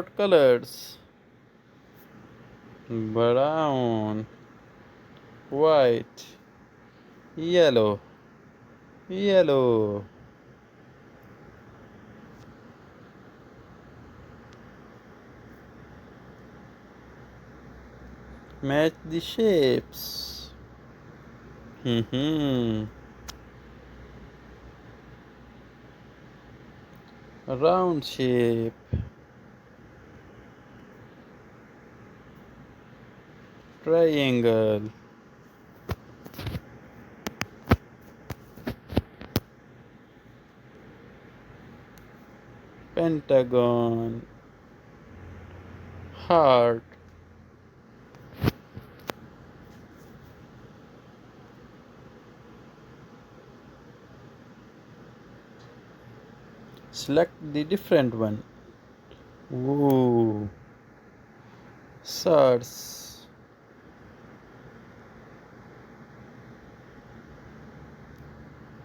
out colors: brown, white, yellow, yellow. Match the shapes. Hmm. Round shape, triangle, pentagon, heart. Select the different one. Ooh. Search.